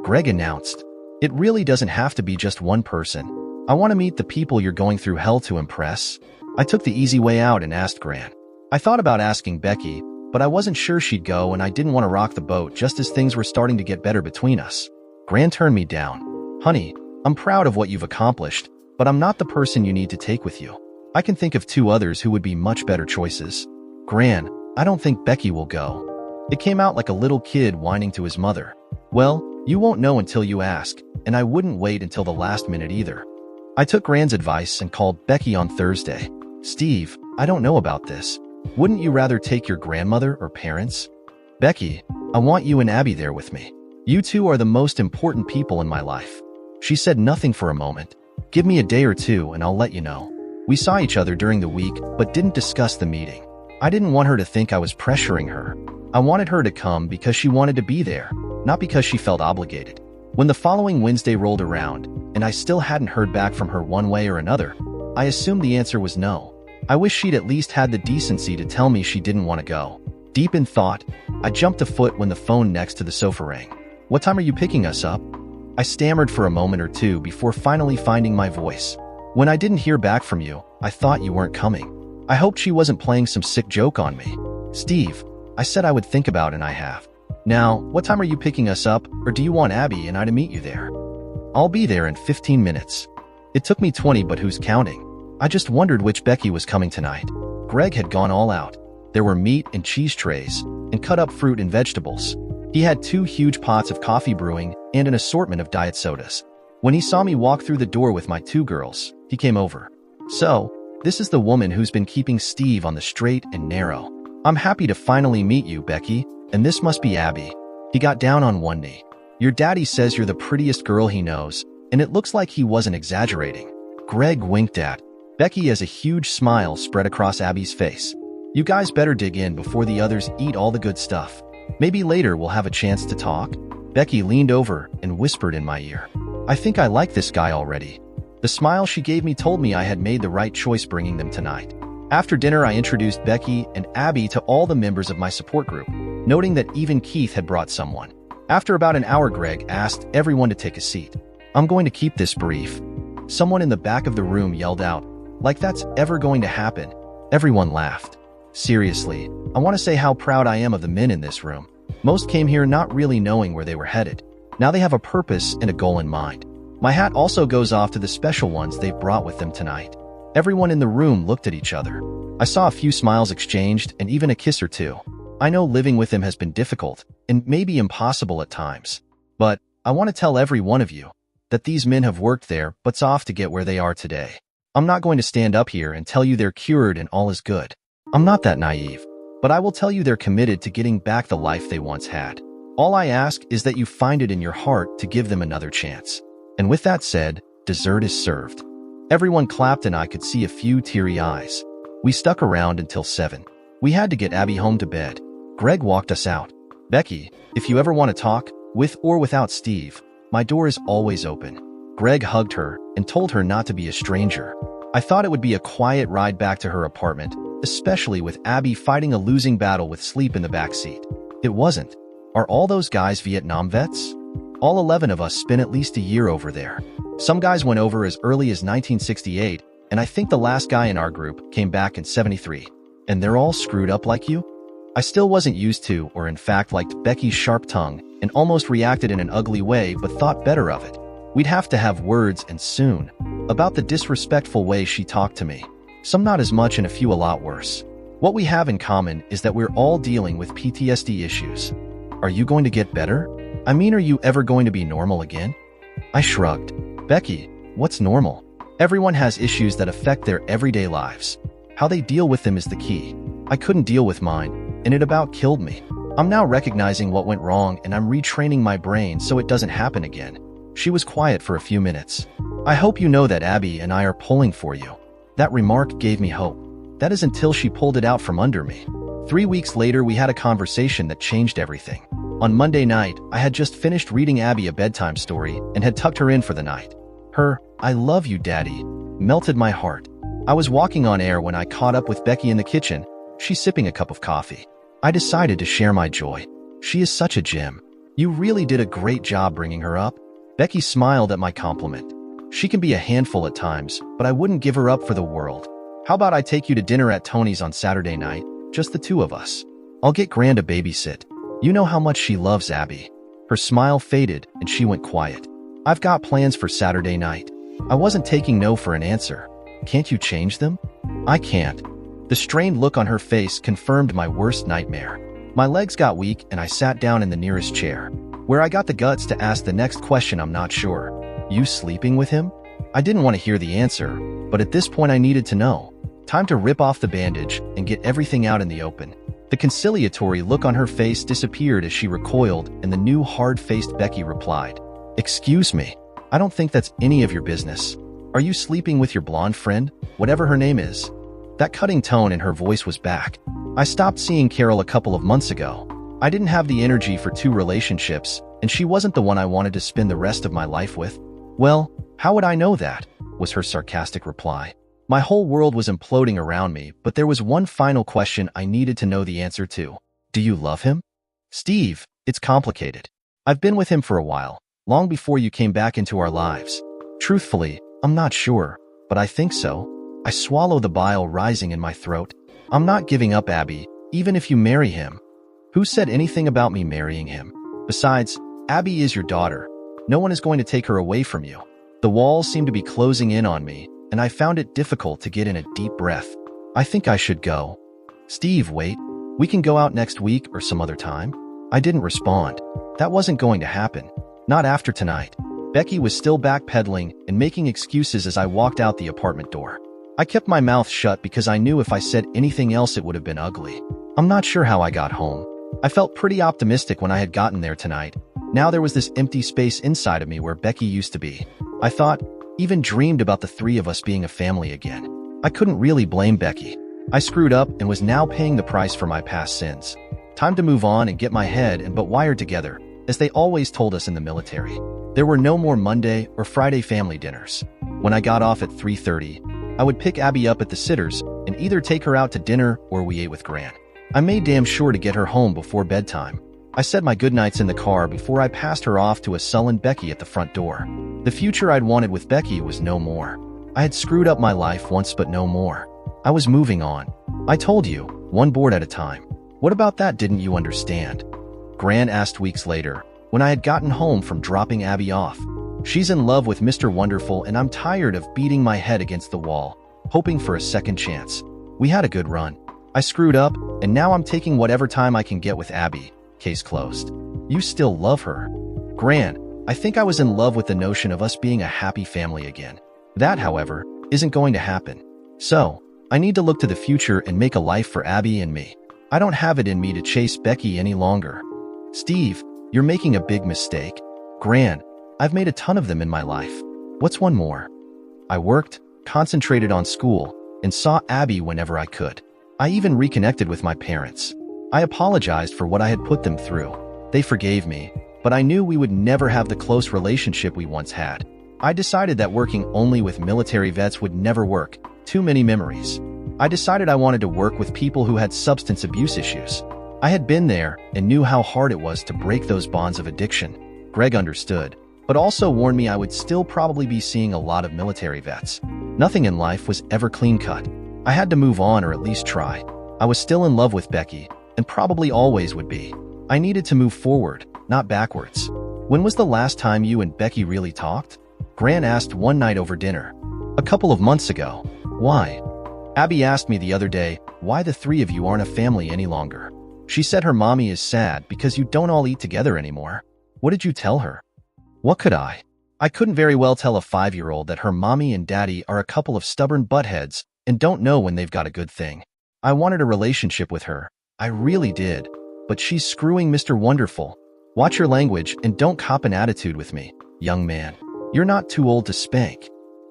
Greg announced. It really doesn't have to be just one person. I want to meet the people you're going through hell to impress. I took the easy way out and asked Gran. I thought about asking Becky, but I wasn't sure she'd go and I didn't want to rock the boat just as things were starting to get better between us. Gran turned me down. Honey, I'm proud of what you've accomplished, but I'm not the person you need to take with you. I can think of 2 others who would be much better choices. Gran, I don't think Becky will go. It came out like a little kid whining to his mother. Well, you won't know until you ask, and I wouldn't wait until the last minute either. I took Gran's advice and called Becky on Thursday. Steve, I don't know about this. Wouldn't you rather take your grandmother or parents? Becky, I want you and Abby there with me. You two are the most important people in my life. She said nothing for a moment. Give me a day or 2 and I'll let you know. We saw each other during the week, but didn't discuss the meeting. I didn't want her to think I was pressuring her. I wanted her to come because she wanted to be there, not because she felt obligated. When the following Wednesday rolled around, and I still hadn't heard back from her one way or another, I assumed the answer was no. I wish she'd at least had the decency to tell me she didn't want to go. Deep in thought, I jumped a foot when the phone next to the sofa rang. What time are you picking us up? I stammered for a moment or 2 before finally finding my voice. When I didn't hear back from you, I thought you weren't coming. I hoped she wasn't playing some sick joke on me. Steve, I said I would think about it and I have. Now, what time are you picking us up, or do you want Abby and I to meet you there? I'll be there in 15 minutes. It took me 20, but who's counting? I just wondered which Becky was coming tonight. Greg had gone all out. There were meat and cheese trays, and cut up fruit and vegetables. He had 2 huge pots of coffee brewing and an assortment of diet sodas. When he saw me walk through the door with my 2 girls, he came over. So, this is the woman who's been keeping Steve on the straight and narrow. I'm happy to finally meet you, Becky, and this must be Abby. He got down on one knee. Your daddy says you're the prettiest girl he knows, and it looks like he wasn't exaggerating. Greg winked at Becky as a huge smile spread across Abby's face. You guys better dig in before the others eat all the good stuff. Maybe later we'll have a chance to talk. Becky leaned over and whispered in my ear. I think I like this guy already. The smile she gave me told me I had made the right choice bringing them tonight. After dinner, I introduced Becky and Abby to all the members of my support group, noting that even Keith had brought someone. After about an hour, Greg asked everyone to take a seat. I'm going to keep this brief. Someone in the back of the room yelled out, like that's ever going to happen. Everyone laughed. Seriously, I want to say how proud I am of the men in this room. Most came here not really knowing where they were headed. Now they have a purpose and a goal in mind. My hat also goes off to the special ones they've brought with them tonight. Everyone in the room looked at each other. I saw a few smiles exchanged and even a kiss or 2. I know living with him has been difficult and maybe impossible at times. But I want to tell every one of you that these men have worked their butts off to get where they are today. I'm not going to stand up here and tell you they're cured and all is good. I'm not that naive, but I will tell you they're committed to getting back the life they once had. All I ask is that you find it in your heart to give them another chance. And with that said, dessert is served. Everyone clapped and I could see a few teary eyes. We stuck around until 7. We had to get Abby home to bed. Greg walked us out. Becky, if you ever want to talk, with or without Steve, my door is always open. Greg hugged her and told her not to be a stranger. I thought it would be a quiet ride back to her apartment, especially with Abby fighting a losing battle with sleep in the backseat. It wasn't. Are all those guys Vietnam vets? All 11 of us spent at least a year over there. Some guys went over as early as 1968, and I think the last guy in our group came back in 73. And they're all screwed up like you? I still wasn't used to, or in fact liked Becky's sharp tongue, and almost reacted in an ugly way but thought better of it. We'd have to have words, and soon, about the disrespectful way she talked to me. Some not as much and a few a lot worse. What we have in common is that we're all dealing with PTSD issues. Are you going to get better? I mean, are you ever going to be normal again? I shrugged. Becky, what's normal? Everyone has issues that affect their everyday lives. How they deal with them is the key. I couldn't deal with mine, and it about killed me. I'm now recognizing what went wrong and I'm retraining my brain so it doesn't happen again. She was quiet for a few minutes. I hope you know that Abby and I are pulling for you. That remark gave me hope. That is until she pulled it out from under me. 3 weeks later, we had a conversation that changed everything. On Monday night, I had just finished reading Abby a bedtime story and had tucked her in for the night. Her, "I love you, Daddy," melted my heart. I was walking on air when I caught up with Becky in the kitchen. She's sipping a cup of coffee. I decided to share my joy. She is such a gem. You really did a great job bringing her up. Becky smiled at my compliment. She can be a handful at times, but I wouldn't give her up for the world. How about I take you to dinner at Tony's on Saturday night, just the two of us? I'll get Gran to babysit. You know how much she loves Abby. Her smile faded and she went quiet. I've got plans for Saturday night. I wasn't taking no for an answer. Can't you change them? I can't. The strained look on her face confirmed my worst nightmare. My legs got weak and I sat down in the nearest chair. Where I got the guts to ask the next question, I'm not sure. You sleeping with him? I didn't want to hear the answer, but at this point I needed to know. Time to rip off the bandage and get everything out in the open. The conciliatory look on her face disappeared as she recoiled, and the new hard-faced Becky replied, "Excuse me, I don't think that's any of your business. Are you sleeping with your blonde friend, whatever her name is?" That cutting tone in her voice was back. I stopped seeing Carol a couple of months ago. I didn't have the energy for two relationships, and she wasn't the one I wanted to spend the rest of my life with. "Well, how would I know that?" was her sarcastic reply. My whole world was imploding around me, but there was one final question I needed to know the answer to. Do you love him? Steve, it's complicated. I've been with him for a while, long before you came back into our lives. Truthfully, I'm not sure, but I think so. I swallow the bile rising in my throat. I'm not giving up Abby, even if you marry him. Who said anything about me marrying him? Besides, Abby is your daughter. No one is going to take her away from you. The walls seemed to be closing in on me, and I found it difficult to get in a deep breath. I think I should go. Steve, wait. We can go out next week or some other time? I didn't respond. That wasn't going to happen. Not after tonight. Becky was still backpedaling and making excuses as I walked out the apartment door. I kept my mouth shut because I knew if I said anything else it would have been ugly. I'm not sure how I got home. I felt pretty optimistic when I had gotten there tonight. Now there was this empty space inside of me where Becky used to be. I thought, even dreamed about the three of us being a family again. I couldn't really blame Becky. I screwed up and was now paying the price for my past sins. Time to move on and get my head and butt wired together, as they always told us in the military. There were no more Monday or Friday family dinners. When I got off at 3:30, I would pick Abby up at the Sitters and either take her out to dinner or we ate with Gran. I made damn sure to get her home before bedtime. I said my goodnights in the car before I passed her off to a sullen Becky at the front door. The future I'd wanted with Becky was no more. I had screwed up my life once, but no more. I was moving on. I told you, one board at a time. What about that didn't you understand? Gran asked weeks later, when I had gotten home from dropping Abby off. She's in love with Mr. Wonderful and I'm tired of beating my head against the wall, hoping for a second chance. We had a good run. I screwed up, and now I'm taking whatever time I can get with Abby. Case closed. You still love her. Gran, I think I was in love with the notion of us being a happy family again. That, however, isn't going to happen. So, I need to look to the future and make a life for Abby and me. I don't have it in me to chase Becky any longer. Steve, you're making a big mistake. Gran, I've made a ton of them in my life. What's one more? I worked, concentrated on school, and saw Abby whenever I could. I even reconnected with my parents. I apologized for what I had put them through. They forgave me, but I knew we would never have the close relationship we once had. I decided that working only with military vets would never work. Too many memories. I decided I wanted to work with people who had substance abuse issues. I had been there and knew how hard it was to break those bonds of addiction. Greg understood, but also warned me I would still probably be seeing a lot of military vets. Nothing in life was ever clean-cut. I had to move on or at least try. I was still in love with Becky, and probably always would be. I needed to move forward, not backwards. When was the last time you and Becky really talked? Gran asked one night over dinner. A couple of months ago. Why? Abby asked me the other day why the three of you aren't a family any longer. She said her mommy is sad because you don't all eat together anymore. What did you tell her? What could I? I couldn't very well tell a 5-year-old that her mommy and daddy are a couple of stubborn buttheads and don't know when they've got a good thing. I wanted a relationship with her. I really did. But she's screwing Mr. Wonderful. Watch your language and don't cop an attitude with me, young man. You're not too old to spank.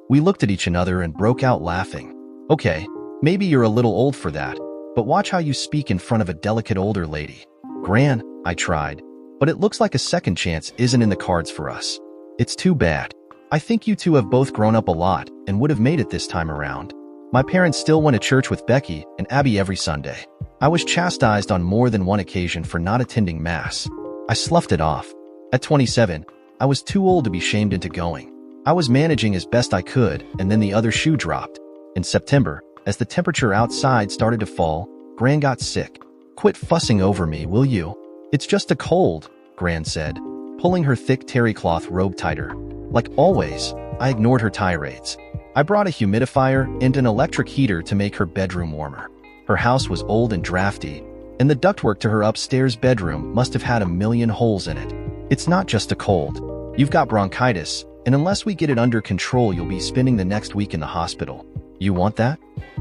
We looked at each other and broke out laughing. Okay, maybe you're a little old for that, but watch how you speak in front of a delicate older lady. Gran, I tried, but it looks like a second chance isn't in the cards for us. It's too bad. I think you two have both grown up a lot and would have made it this time around. My parents still went to church with Becky and Abby every Sunday. I was chastised on more than one occasion for not attending Mass. I sloughed it off. At 27, I was too old to be shamed into going. I was managing as best I could, and then the other shoe dropped. In September, as the temperature outside started to fall, Gran got sick. "Quit fussing over me, will you? It's just a cold," Gran said, pulling her thick terry cloth robe tighter. Like always, I ignored her tirades. I brought a humidifier and an electric heater to make her bedroom warmer. Her house was old and drafty, and the ductwork to her upstairs bedroom must have had a million holes in it. "It's not just a cold. You've got bronchitis, and unless we get it under control, you'll be spending the next week in the hospital. You want that?"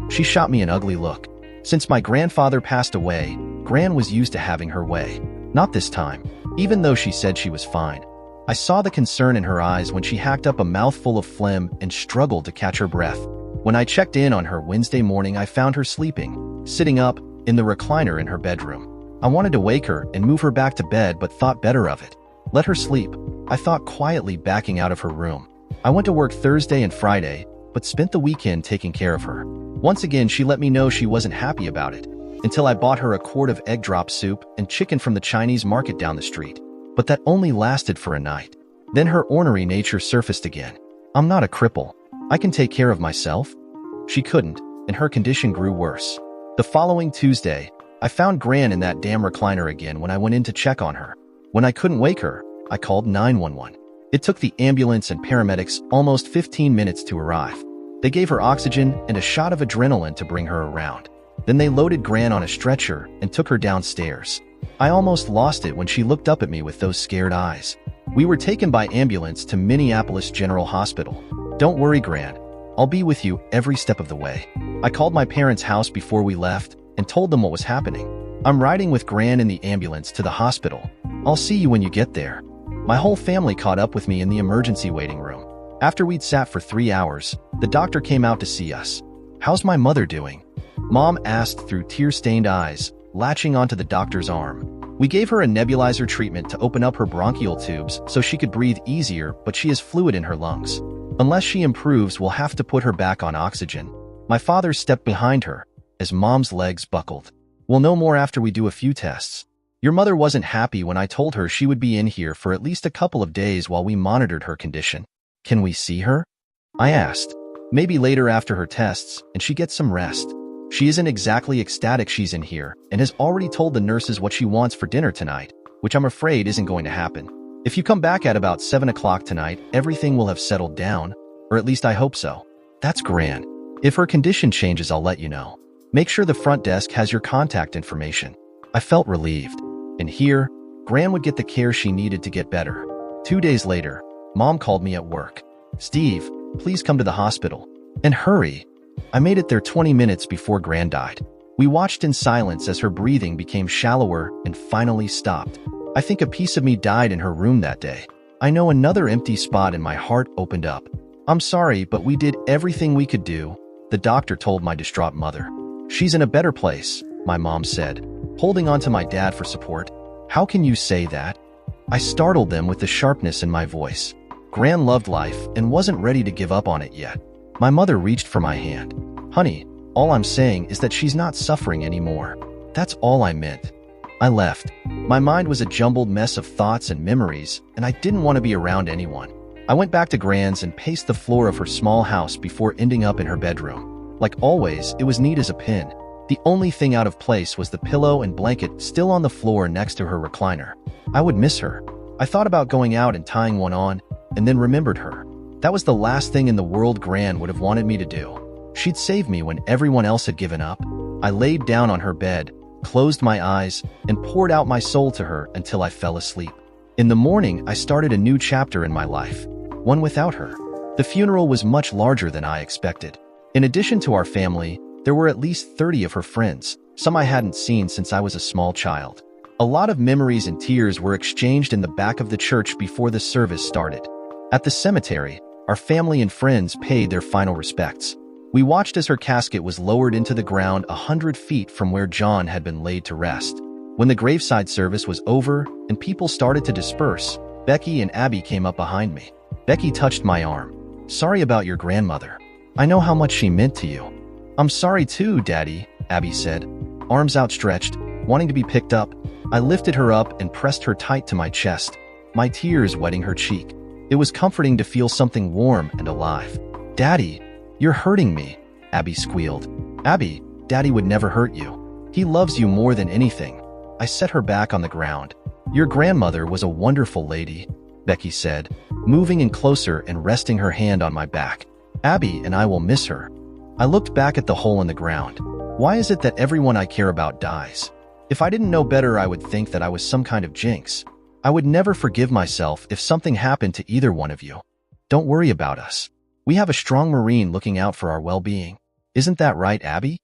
She shot me an ugly look. Since my grandfather passed away, Gran was used to having her way. Not this time, even though she said she was fine. I saw the concern in her eyes when she hacked up a mouthful of phlegm and struggled to catch her breath. When I checked in on her Wednesday morning, I found her sleeping, sitting up, in the recliner in her bedroom. I wanted to wake her and move her back to bed, but thought better of it. Let her sleep, I thought, quietly backing out of her room. I went to work Thursday and Friday, but spent the weekend taking care of her. Once again, she let me know she wasn't happy about it, until I bought her a quart of egg drop soup and chicken from the Chinese market down the street. But that only lasted for a night. Then her ornery nature surfaced again. "I'm not a cripple. I can take care of myself." She couldn't, and her condition grew worse. The following Tuesday, I found Gran in that damn recliner again when I went in to check on her. When I couldn't wake her, I called 911. It took the ambulance and paramedics almost 15 minutes to arrive. They gave her oxygen and a shot of adrenaline to bring her around. Then they loaded Gran on a stretcher and took her downstairs. I almost lost it when she looked up at me with those scared eyes. We were taken by ambulance to Minneapolis General Hospital. "Don't worry, Gran. I'll be with you every step of the way." I called my parents' house before we left and told them what was happening. "I'm riding with Gran in the ambulance to the hospital. I'll see you when you get there." My whole family caught up with me in the emergency waiting room. After we'd sat for 3 hours, the doctor came out to see us. "How's my mother doing?" Mom asked through tear-stained eyes, latching onto the doctor's arm. "We gave her a nebulizer treatment to open up her bronchial tubes so she could breathe easier, but she has fluid in her lungs. Unless she improves, we'll have to put her back on oxygen." My father stepped behind her as Mom's legs buckled. "We'll know more after we do a few tests. Your mother wasn't happy when I told her she would be in here for at least a couple of days while we monitored her condition. Can we see her?" I asked. "Maybe later after her tests and she gets some rest. She isn't exactly ecstatic she's in here and has already told the nurses what she wants for dinner tonight, which I'm afraid isn't going to happen. If you come back at about 7 o'clock tonight, everything will have settled down, or at least I hope so." "That's Gran. If her condition changes, I'll let you know. Make sure the front desk has your contact information." I felt relieved. And here, Gran would get the care she needed to get better. 2 days later, Mom called me at work. "Steve, please come to the hospital. And hurry." I made it there 20 minutes before Gran died. We watched in silence as her breathing became shallower and finally stopped. I think a piece of me died in her room that day. I know another empty spot in my heart opened up. "I'm sorry, but we did everything we could do," the doctor told my distraught mother. "She's in a better place," my mom said, holding on to my dad for support. "How can you say that?" I startled them with the sharpness in my voice. Gran loved life and wasn't ready to give up on it yet. My mother reached for my hand. "Honey, all I'm saying is that she's not suffering anymore. That's all I meant." I left. My mind was a jumbled mess of thoughts and memories, and I didn't want to be around anyone. I went back to Gran's and paced the floor of her small house before ending up in her bedroom. Like always, it was neat as a pin. The only thing out of place was the pillow and blanket still on the floor next to her recliner. I would miss her. I thought about going out and tying one on, and then remembered her. That was the last thing in the world Gran would have wanted me to do. She'd save me when everyone else had given up. I laid down on her bed, closed my eyes, and poured out my soul to her until I fell asleep. In the morning, I started a new chapter in my life, one without her. The funeral was much larger than I expected. In addition to our family, there were at least 30 of her friends, some I hadn't seen since I was a small child. A lot of memories and tears were exchanged in the back of the church before the service started. At the cemetery, our family and friends paid their final respects. We watched as her casket was lowered into the ground 100 feet from where John had been laid to rest. When the graveside service was over and people started to disperse, Becky and Abby came up behind me. Becky touched my arm. "Sorry about your grandmother. I know how much she meant to you." "I'm sorry too, Daddy," Abby said, arms outstretched, wanting to be picked up. I lifted her up and pressed her tight to my chest, my tears wetting her cheek. It was comforting to feel something warm and alive. "Daddy, you're hurting me," Abby squealed. "Abby, Daddy would never hurt you. He loves you more than anything." I set her back on the ground. "Your grandmother was a wonderful lady," Becky said, moving in closer and resting her hand on my back. "Abby and I will miss her." I looked back at the hole in the ground. Why is it that everyone I care about dies? If I didn't know better, I would think that I was some kind of jinx. I would never forgive myself if something happened to either one of you. Don't worry about us. We have a strong Marine looking out for our well-being. Isn't that right, Abby?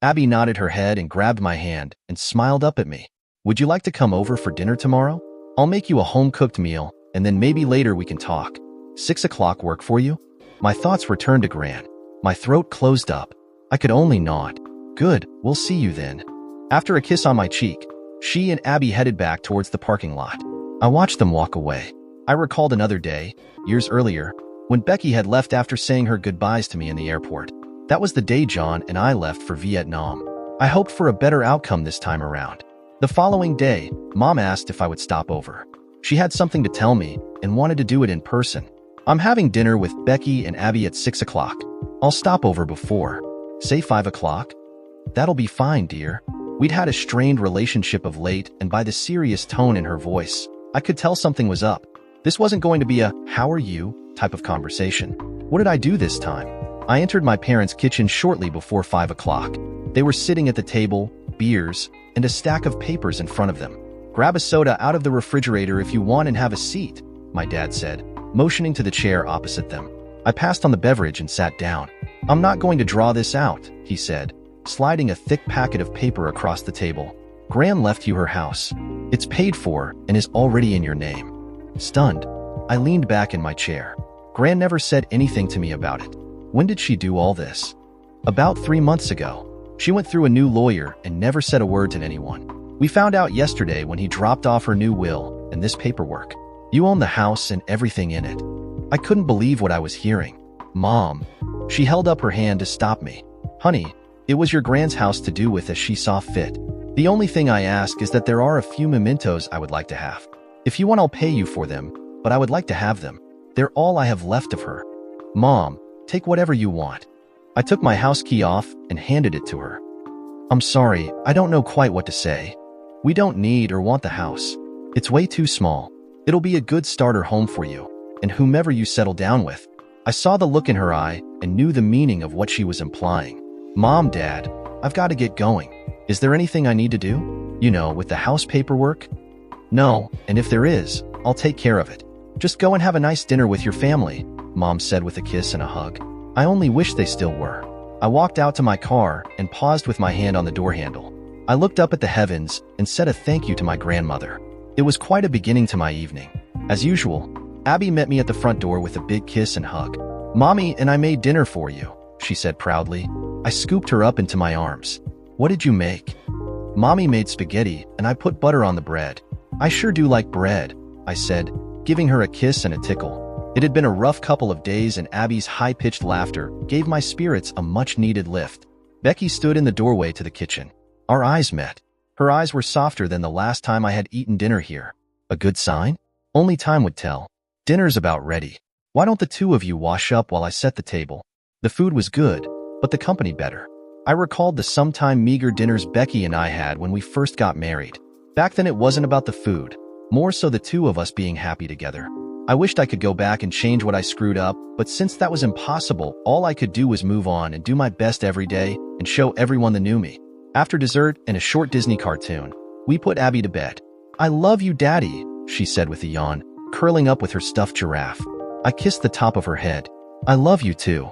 Abby nodded her head and grabbed my hand and smiled up at me. "Would you like to come over for dinner tomorrow? I'll make you a home-cooked meal, and then maybe later we can talk. 6 o'clock work for you?" My thoughts returned to Gran. My throat closed up. I could only nod. "Good, we'll see you then." After a kiss on my cheek, she and Abby headed back towards the parking lot. I watched them walk away. I recalled another day, years earlier, when Becky had left after saying her goodbyes to me in the airport. That was the day John and I left for Vietnam. I hoped for a better outcome this time around. The following day, Mom asked if I would stop over. She had something to tell me and wanted to do it in person. "I'm having dinner with Becky and Abby at 6 o'clock. I'll stop over before. Say 5 o'clock? That'll be fine, dear." We'd had a strained relationship of late, and by the serious tone in her voice, I could tell something was up. This wasn't going to be a "how are you" type of conversation. What did I do this time? I entered my parents' kitchen shortly before 5 o'clock. They were sitting at the table, beers, and a stack of papers in front of them. "Grab a soda out of the refrigerator if you want and have a seat," my dad said, motioning to the chair opposite them. I passed on the beverage and sat down. "I'm not going to draw this out," he said, sliding a thick packet of paper across the table. "Gran left you her house. It's paid for and is already in your name." Stunned, I leaned back in my chair. Gran never said anything to me about it. When did she do all this? About 3 months ago. She went through a new lawyer and never said a word to anyone. We found out yesterday when he dropped off her new will and this paperwork. You own the house and everything in it. I couldn't believe what I was hearing. "Mom." She held up her hand to stop me. "Honey, it was your Gran's house to do with as she saw fit. The only thing I ask is that there are a few mementos I would like to have. If you want, I'll pay you for them, but I would like to have them. They're all I have left of her. Mom, take whatever you want." I took my house key off and handed it to her. "I'm sorry, I don't know quite what to say. We don't need or want the house. It's way too small. It'll be a good starter home for you, and whomever you settle down with." I saw the look in her eye and knew the meaning of what she was implying. "Mom, Dad, I've got to get going. Is there anything I need to do? You know, with the house paperwork?" "No, and if there is, I'll take care of it. Just go and have a nice dinner with your family," Mom said with a kiss and a hug. I only wish they still were. I walked out to my car and paused with my hand on the door handle. I looked up at the heavens and said a thank you to my grandmother. It was quite a beginning to my evening. As usual, Abby met me at the front door with a big kiss and hug. "Mommy and I made dinner for you," she said proudly. I scooped her up into my arms. "What did you make?" "Mommy made spaghetti and I put butter on the bread." "I sure do like bread," I said, giving her a kiss and a tickle. It had been a rough couple of days, and Abby's high-pitched laughter gave my spirits a much-needed lift. Becky stood in the doorway to the kitchen. Our eyes met. Her eyes were softer than the last time I had eaten dinner here. A good sign? Only time would tell. "Dinner's about ready. Why don't the two of you wash up while I set the table?" The food was good, but the company better. I recalled the sometime meager dinners Becky and I had when we first got married. Back then it wasn't about the food, more so the two of us being happy together. I wished I could go back and change what I screwed up, but since that was impossible, all I could do was move on and do my best every day and show everyone the new me. After dessert and a short Disney cartoon, we put Abby to bed. "I love you, Daddy," she said with a yawn, curling up with her stuffed giraffe. I kissed the top of her head. "I love you too."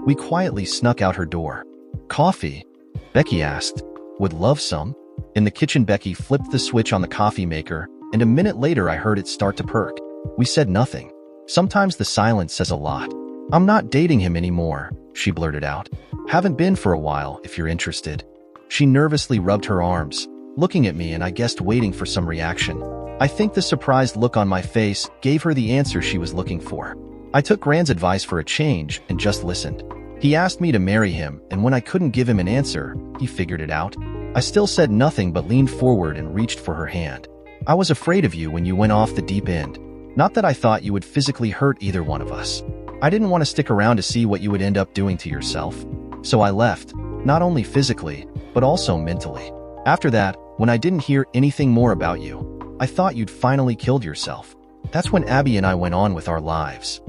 We quietly snuck out her door. "Coffee?" Becky asked. "Would love some?" In the kitchen, Becky flipped the switch on the coffee maker, and a minute later I heard it start to perk. We said nothing. Sometimes the silence says a lot. "I'm not dating him anymore," she blurted out. "Haven't been for a while, if you're interested." She nervously rubbed her arms, looking at me and I guessed waiting for some reaction. I think the surprised look on my face gave her the answer she was looking for. I took Gran's advice for a change and just listened. He asked me to marry him, and when I couldn't give him an answer, he figured it out. I still said nothing but leaned forward and reached for her hand. I was afraid of you when you went off the deep end. Not that I thought you would physically hurt either one of us. I didn't want to stick around to see what you would end up doing to yourself. So I left, not only physically, but also mentally. After that, when I didn't hear anything more about you, I thought you'd finally killed yourself. That's when Abby and I went on with our lives.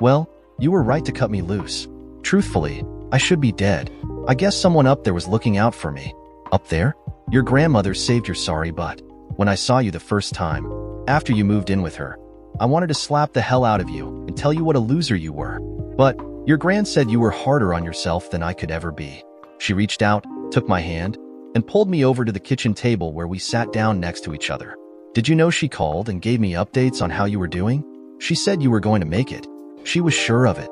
Well, you were right to cut me loose. Truthfully, I should be dead. I guess someone up there was looking out for me. Up there? Your grandmother saved your sorry butt. When I saw you the first time, after you moved in with her, I wanted to slap the hell out of you and tell you what a loser you were. But your gran said you were harder on yourself than I could ever be. She reached out, took my hand, and pulled me over to the kitchen table where we sat down next to each other. Did you know she called and gave me updates on how you were doing? She said you were going to make it. She was sure of it.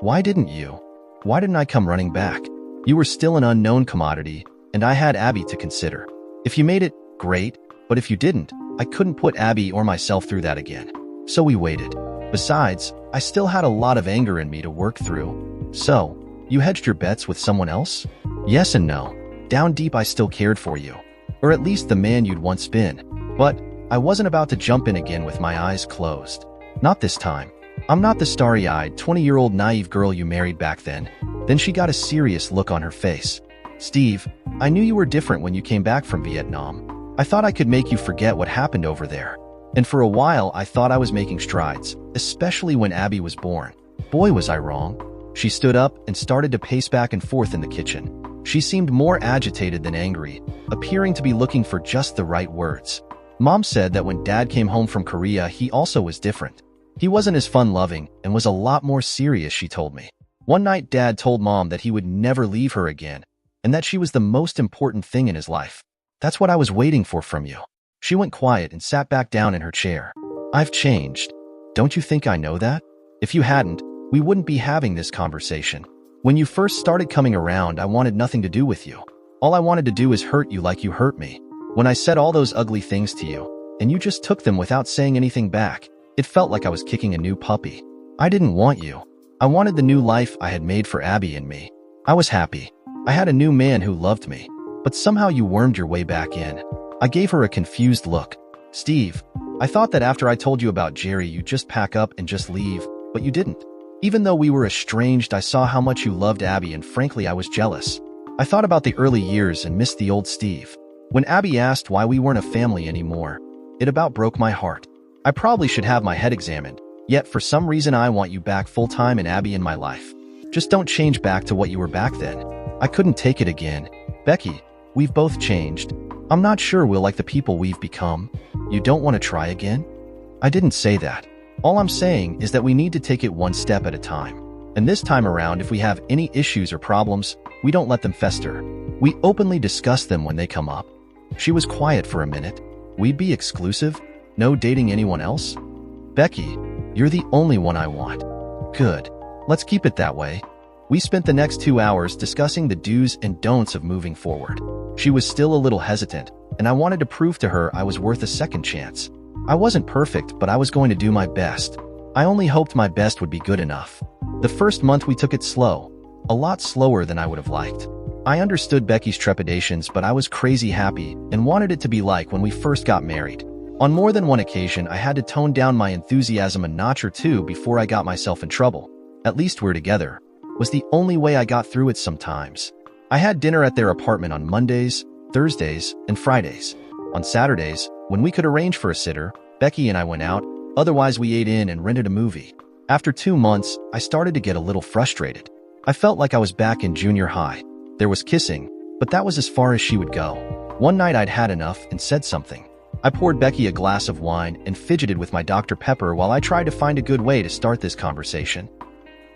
Why didn't you? Why didn't I come running back? You were still an unknown commodity, and I had Abby to consider. If you made it, great, but if you didn't, I couldn't put Abby or myself through that again. So we waited. Besides, I still had a lot of anger in me to work through. So, you hedged your bets with someone else? Yes and no. Down deep I still cared for you. Or at least the man you'd once been. But I wasn't about to jump in again with my eyes closed. Not this time. I'm not the starry-eyed, 20-year-old naive girl you married back then. Then she got a serious look on her face. Steve, I knew you were different when you came back from Vietnam. I thought I could make you forget what happened over there. And for a while, I thought I was making strides, especially when Abby was born. Boy, was I wrong. She stood up and started to pace back and forth in the kitchen. She seemed more agitated than angry, appearing to be looking for just the right words. Mom said that when Dad came home from Korea, he also was different. He wasn't as fun-loving and was a lot more serious, she told me. One night, Dad told Mom that he would never leave her again, and that she was the most important thing in his life. That's what I was waiting for from you. She went quiet and sat back down in her chair. I've changed. Don't you think I know that? If you hadn't, we wouldn't be having this conversation. When you first started coming around, I wanted nothing to do with you. All I wanted to do is hurt you like you hurt me. When I said all those ugly things to you, and you just took them without saying anything back, it felt like I was kicking a new puppy. I didn't want you. I wanted the new life I had made for Abby and me. I was happy. I had a new man who loved me. But somehow you wormed your way back in. I gave her a confused look. Steve, I thought that after I told you about Jerry, you'd just pack up and just leave, but you didn't. Even though we were estranged, I saw how much you loved Abby, and frankly, I was jealous. I thought about the early years and missed the old Steve. When Abby asked why we weren't a family anymore, it about broke my heart. I probably should have my head examined, yet for some reason I want you back full-time and Abby in my life. Just don't change back to what you were back then. I couldn't take it again. Becky, we've both changed. I'm not sure we'll like the people we've become. You don't want to try again? I didn't say that. All I'm saying is that we need to take it one step at a time. And this time around, if we have any issues or problems, we don't let them fester. We openly discuss them when they come up. She was quiet for a minute. We'd be exclusive? No dating anyone else? Becky, you're the only one I want. Good. Let's keep it that way. We spent the next 2 hours discussing the do's and don'ts of moving forward. She was still a little hesitant, and I wanted to prove to her I was worth a second chance. I wasn't perfect, but I was going to do my best. I only hoped my best would be good enough. The first month we took it slow, a lot slower than I would have liked. I understood Becky's trepidations, but I was crazy happy and wanted it to be like when we first got married. On more than one occasion, I had to tone down my enthusiasm a notch or two before I got myself in trouble. At least we're together was the only way I got through it sometimes. I had dinner at their apartment on Mondays, Thursdays, and Fridays. On Saturdays, when we could arrange for a sitter, Becky and I went out, otherwise we ate in and rented a movie. After 2 months, I started to get a little frustrated. I felt like I was back in junior high. There was kissing, but that was as far as she would go. One night I'd had enough and said something. I poured Becky a glass of wine and fidgeted with my Dr. Pepper while I tried to find a good way to start this conversation.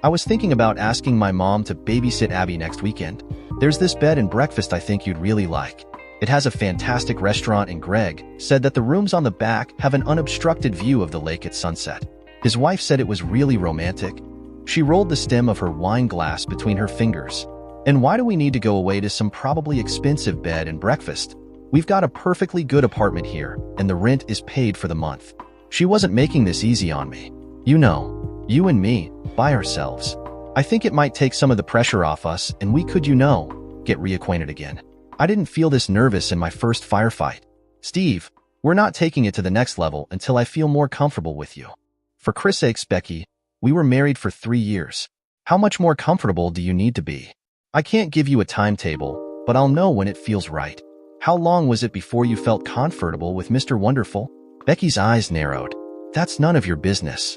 I was thinking about asking my mom to babysit Abby next weekend. There's this bed and breakfast I think you'd really like. It has a fantastic restaurant, and Greg said that the rooms on the back have an unobstructed view of the lake at sunset. His wife said it was really romantic. She rolled the stem of her wine glass between her fingers. And why do we need to go away to some probably expensive bed and breakfast? We've got a perfectly good apartment here, and the rent is paid for the month. She wasn't making this easy on me. You know, you and me, by ourselves. I think it might take some of the pressure off us, and we could, get reacquainted again. I didn't feel this nervous in my first firefight. Steve, we're not taking it to the next level until I feel more comfortable with you. For Chris' sakes, Becky, we were married for 3 years. How much more comfortable do you need to be? I can't give you a timetable, but I'll know when it feels right. How long was it before you felt comfortable with Mr. Wonderful? Becky's eyes narrowed. That's none of your business.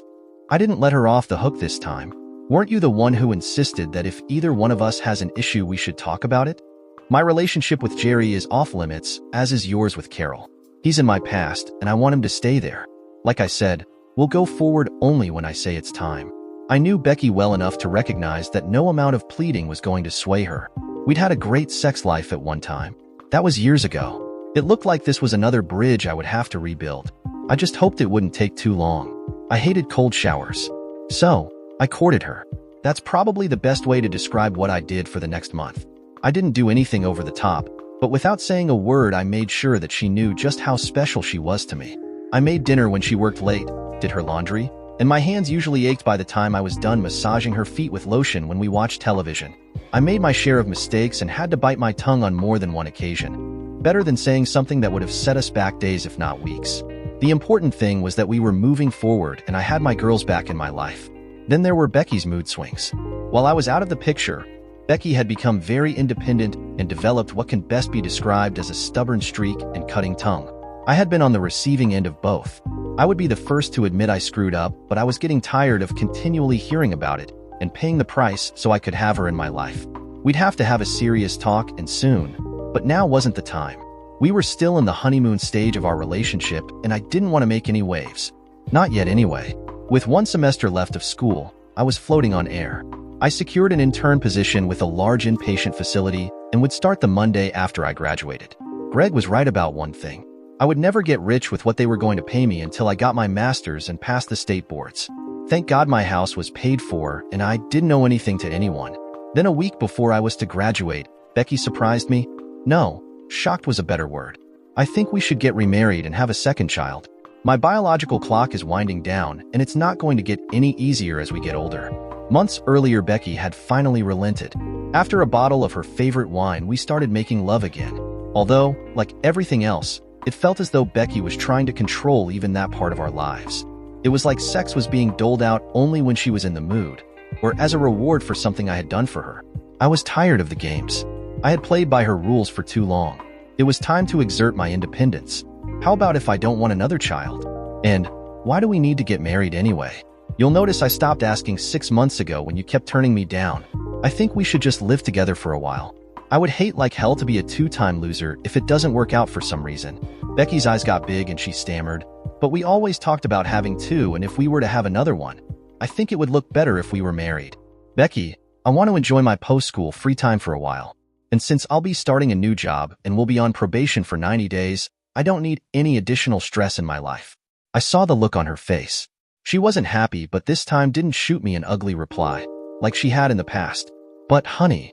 I didn't let her off the hook this time. Weren't you the one who insisted that if either one of us has an issue, we should talk about it? My relationship with Jerry is off limits, as is yours with Carol. He's in my past, and I want him to stay there. Like I said, we'll go forward only when I say it's time. I knew Becky well enough to recognize that no amount of pleading was going to sway her. We'd had a great sex life at one time. That was years ago. It looked like this was another bridge I would have to rebuild. I just hoped it wouldn't take too long. I hated cold showers. So, I courted her. That's probably the best way to describe what I did for the next month. I didn't do anything over the top, but without saying a word, I made sure that she knew just how special she was to me. I made dinner when she worked late, did her laundry, and my hands usually ached by the time I was done massaging her feet with lotion when we watched television. I made my share of mistakes and had to bite my tongue on more than one occasion. Better than saying something that would have set us back days if not weeks. The important thing was that we were moving forward and I had my girls back in my life. Then there were Becky's mood swings. While I was out of the picture, Becky had become very independent and developed what can best be described as a stubborn streak and cutting tongue. I had been on the receiving end of both. I would be the first to admit I screwed up, but I was getting tired of continually hearing about it and paying the price so I could have her in my life. We'd have to have a serious talk, and soon. But now wasn't the time. We were still in the honeymoon stage of our relationship, and I didn't want to make any waves. Not yet anyway. With 1 semester left of school, I was floating on air. I secured an intern position with a large inpatient facility and would start the Monday after I graduated. Greg was right about one thing. I would never get rich with what they were going to pay me until I got my master's and passed the state boards. Thank God my house was paid for and I didn't owe anything to anyone. Then a week before I was to graduate, Becky surprised me. No, shocked was a better word. I think we should get remarried and have a second child. My biological clock is winding down and it's not going to get any easier as we get older. Months earlier, Becky had finally relented. After a bottle of her favorite wine, we started making love again. Although, like everything else, it felt as though Becky was trying to control even that part of our lives. It was like sex was being doled out only when she was in the mood, or as a reward for something I had done for her. I was tired of the games. I had played by her rules for too long. It was time to exert my independence. How about if I don't want another child? And why do we need to get married anyway? You'll notice I stopped asking 6 months ago when you kept turning me down. I think we should just live together for a while. I would hate like hell to be a 2-time loser if it doesn't work out for some reason. Becky's eyes got big and she stammered, but we always talked about having 2, and if we were to have another one, I think it would look better if we were married. Becky, I want to enjoy my post-school free time for a while. And since I'll be starting a new job and we'll be on probation for 90 days, I don't need any additional stress in my life. I saw the look on her face. She wasn't happy, but this time didn't shoot me an ugly reply, like she had in the past. But honey.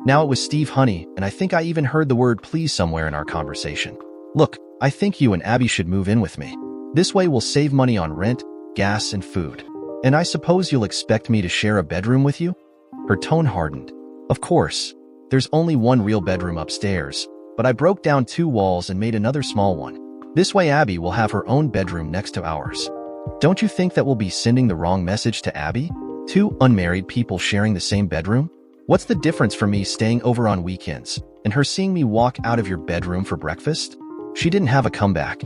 Now it was Steve honey, and I think I even heard the word please somewhere in our conversation. Look, I think you and Abby should move in with me. This way we'll save money on rent, gas, and food. And I suppose you'll expect me to share a bedroom with you? Her tone hardened. Of course. There's only one real bedroom upstairs, but I broke down 2 walls and made another small one. This way Abby will have her own bedroom next to ours. Don't you think that we'll be sending the wrong message to Abby? 2 unmarried people sharing the same bedroom? What's the difference for me staying over on weekends and her seeing me walk out of your bedroom for breakfast? She didn't have a comeback.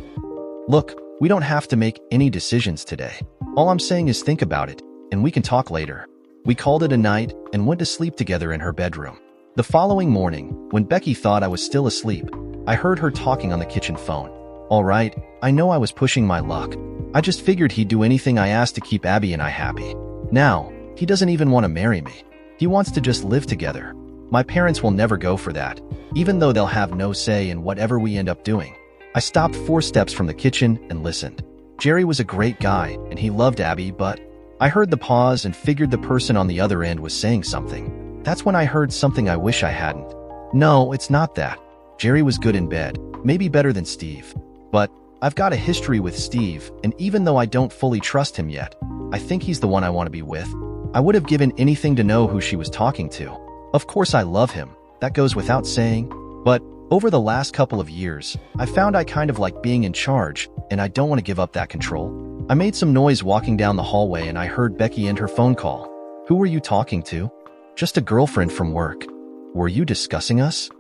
Look, we don't have to make any decisions today. All I'm saying is think about it, and we can talk later. We called it a night and went to sleep together in her bedroom. The following morning, when Becky thought I was still asleep, I heard her talking on the kitchen phone. All right, I know I was pushing my luck. I just figured he'd do anything I asked to keep Abby and I happy. Now, he doesn't even want to marry me. He wants to just live together. My parents will never go for that, even though they'll have no say in whatever we end up doing. I stopped 4 steps from the kitchen and listened. Jerry was a great guy, and he loved Abby, but I heard the pause and figured the person on the other end was saying something. That's when I heard something I wish I hadn't. No, it's not that. Jerry was good in bed, maybe better than Steve. But I've got a history with Steve, and even though I don't fully trust him yet, I think he's the one I want to be with. I would have given anything to know who she was talking to. Of course I love him, that goes without saying, but Over the last couple of years, I found I kind of like being in charge, and I don't want to give up that control. I made some noise walking down the hallway and I heard Becky end her phone call. Who were you talking to? Just a girlfriend from work. Were you discussing us?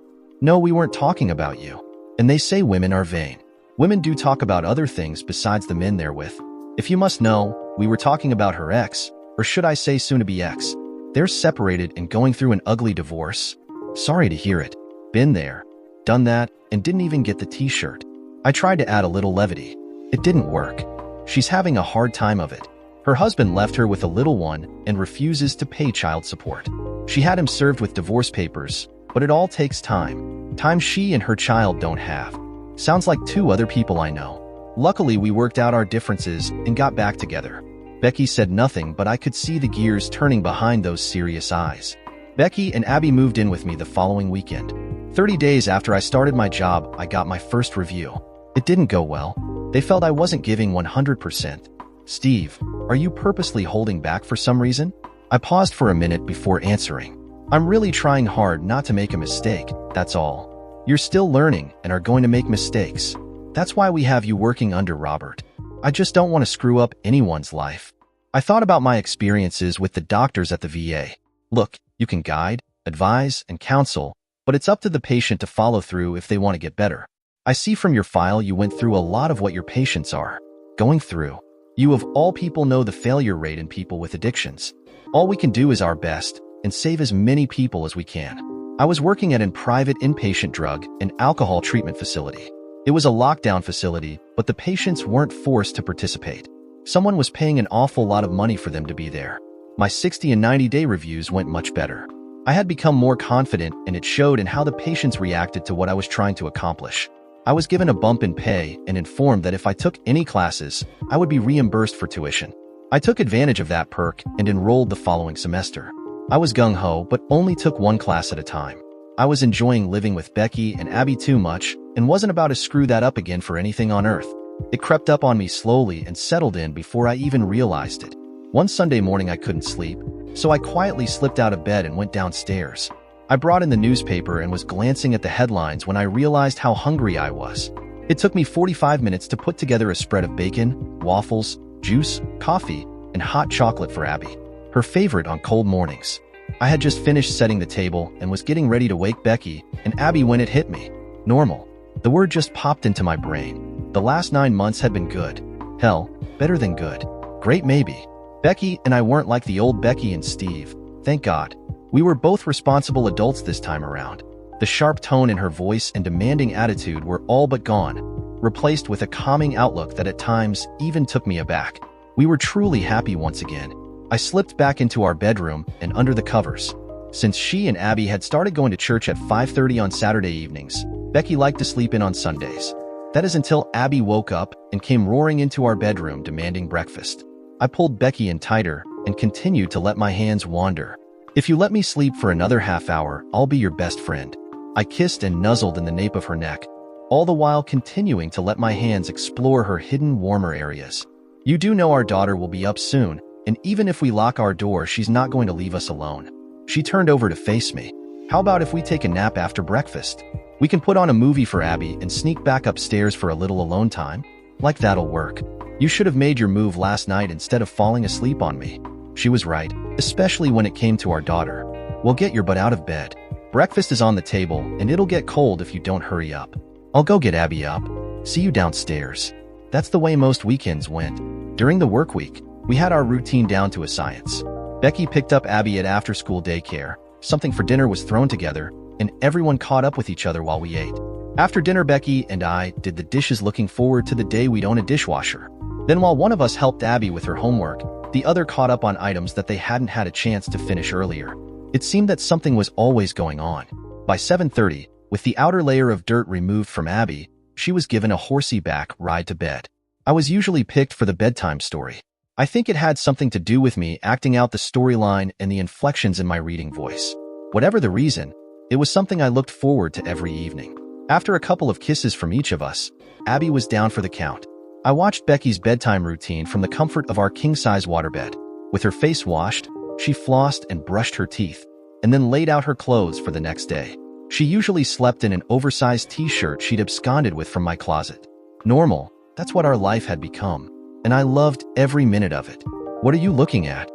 No, we weren't talking about you. And they say women are vain. Women do talk about other things besides the men they're with. If you must know, we were talking about her ex, or should I say soon-to-be ex. They're separated and going through an ugly divorce. Sorry to hear it. Been there, done that, and didn't even get the t-shirt. I tried to add a little levity. It didn't work. She's having a hard time of it. Her husband left her with a little one and refuses to pay child support. She had him served with divorce papers, but it all takes time. Time she and her child don't have. Sounds like two other people I know. Luckily, we worked out our differences and got back together. Becky said nothing, but I could see the gears turning behind those serious eyes. Becky and Abby moved in with me the following weekend. 30 days after I started my job, I got my first review. It didn't go well. They felt I wasn't giving 100%. Steve, are you purposely holding back for some reason? I paused for a minute before answering. I'm really trying hard not to make a mistake, that's all. You're still learning and are going to make mistakes. That's why we have you working under Robert. I just don't want to screw up anyone's life. I thought about my experiences with the doctors at the VA. Look, you can guide, advise, and counsel, but it's up to the patient to follow through if they want to get better. I see from your file you went through a lot of what your patients are going through. You of all people know the failure rate in people with addictions. All we can do is our best and save as many people as we can. I was working at a private inpatient drug and alcohol treatment facility. It was a lockdown facility, but the patients weren't forced to participate. Someone was paying an awful lot of money for them to be there. My 60 and 90-day reviews went much better. I had become more confident, and it showed in how the patients reacted to what I was trying to accomplish. I was given a bump in pay and informed that if I took any classes, I would be reimbursed for tuition. I took advantage of that perk and enrolled the following semester. I was gung-ho, but only took one class at a time. I was enjoying living with Becky and Abby too much and wasn't about to screw that up again for anything on earth. It crept up on me slowly and settled in before I even realized it. One Sunday morning I couldn't sleep, so I quietly slipped out of bed and went downstairs. I brought in the newspaper and was glancing at the headlines when I realized how hungry I was. It took me 45 minutes to put together a spread of bacon, waffles, juice, coffee, and hot chocolate for Abby, her favorite on cold mornings. I had just finished setting the table and was getting ready to wake Becky and Abby when it hit me. Normal. The word just popped into my brain. The last 9 months had been good. Hell, better than good. Great maybe. Becky and I weren't like the old Becky and Steve. Thank God. We were both responsible adults this time around. The sharp tone in her voice and demanding attitude were all but gone, replaced with a calming outlook that at times even took me aback. We were truly happy once again. I slipped back into our bedroom and under the covers. Since she and Abby had started going to church at 5:30 on Saturday evenings, Becky liked to sleep in on Sundays. That is until Abby woke up and came roaring into our bedroom demanding breakfast. I pulled Becky in tighter and continued to let my hands wander. If you let me sleep for another half hour, I'll be your best friend. I kissed and nuzzled in the nape of her neck, all the while continuing to let my hands explore her hidden warmer areas. You do know our daughter will be up soon, and even if we lock our door, she's not going to leave us alone. She turned over to face me. How about if we take a nap after breakfast? We can put on a movie for Abby and sneak back upstairs for a little alone time? Like that'll work. You should have made your move last night instead of falling asleep on me. She was right, especially when it came to our daughter. Well, get your butt out of bed. Breakfast is on the table, and it'll get cold if you don't hurry up. I'll go get Abby up. See you downstairs. That's the way most weekends went. During the work week, we had our routine down to a science. Becky picked up Abby at after-school daycare, something for dinner was thrown together, and everyone caught up with each other while we ate. After dinner, Becky and I did the dishes, looking forward to the day we'd own a dishwasher. Then while one of us helped Abby with her homework, the other caught up on items that they hadn't had a chance to finish earlier. It seemed that something was always going on. By 7:30, with the outer layer of dirt removed from Abby, she was given a horsey back ride to bed. I was usually picked for the bedtime story. I think it had something to do with me acting out the storyline and the inflections in my reading voice. Whatever the reason, it was something I looked forward to every evening. After a couple of kisses from each of us, Abby was down for the count. I watched Becky's bedtime routine from the comfort of our king-size waterbed. With her face washed, she flossed and brushed her teeth, and then laid out her clothes for the next day. She usually slept in an oversized t-shirt she'd absconded with from my closet. Normal, that's what our life had become, and I loved every minute of it. "What are you looking at?"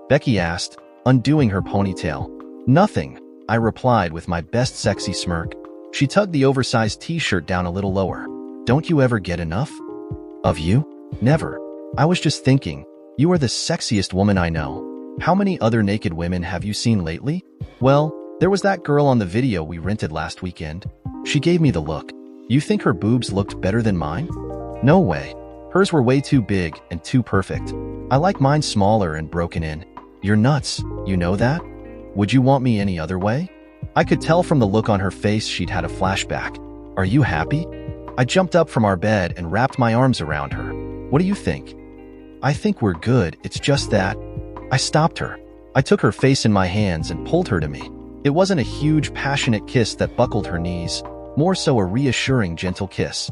Becky asked, undoing her ponytail. "Nothing," I replied with my best sexy smirk. She tugged the oversized t-shirt down a little lower. "Don't you ever get enough?" "Of you? Never. I was just thinking, you are the sexiest woman I know. How many other naked women have you seen lately?" "Well, there was that girl on the video we rented last weekend." She gave me the look. "You think her boobs looked better than mine?" "No way. Hers were way too big and too perfect. I like mine smaller and broken in." "You're nuts, you know that? Would you want me any other way?" I could tell from the look on her face she'd had a flashback. "Are you happy?" I jumped up from our bed and wrapped my arms around her. "What do you think?" "I think we're good, it's just that—" I stopped her. I took her face in my hands and pulled her to me. It wasn't a huge, passionate kiss that buckled her knees, more so a reassuring, gentle kiss.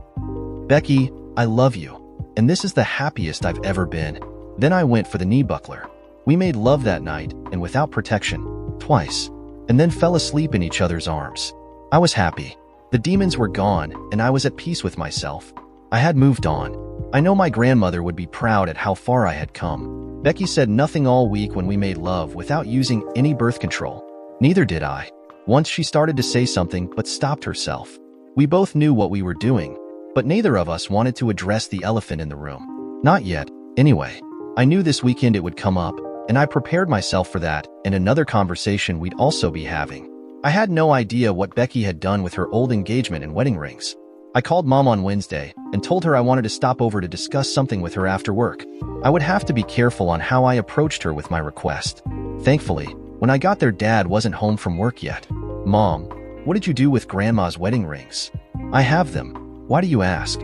"Becky, I love you, and this is the happiest I've ever been." Then I went for the knee buckler. We made love that night, and without protection, twice, and then fell asleep in each other's arms. I was happy. The demons were gone, and I was at peace with myself. I had moved on. I know my grandmother would be proud at how far I had come. Becky said nothing all week when we made love without using any birth control. Neither did I. Once she started to say something but stopped herself. We both knew what we were doing, but neither of us wanted to address the elephant in the room. Not yet, anyway. I knew this weekend it would come up, and I prepared myself for that and another conversation we'd also be having. I had no idea what Becky had done with her old engagement and wedding rings. I called Mom on Wednesday and told her I wanted to stop over to discuss something with her after work. I would have to be careful on how I approached her with my request. Thankfully, when I got there, Dad wasn't home from work yet. "Mom, what did you do with Grandma's wedding rings?" "I have them. Why do you ask?"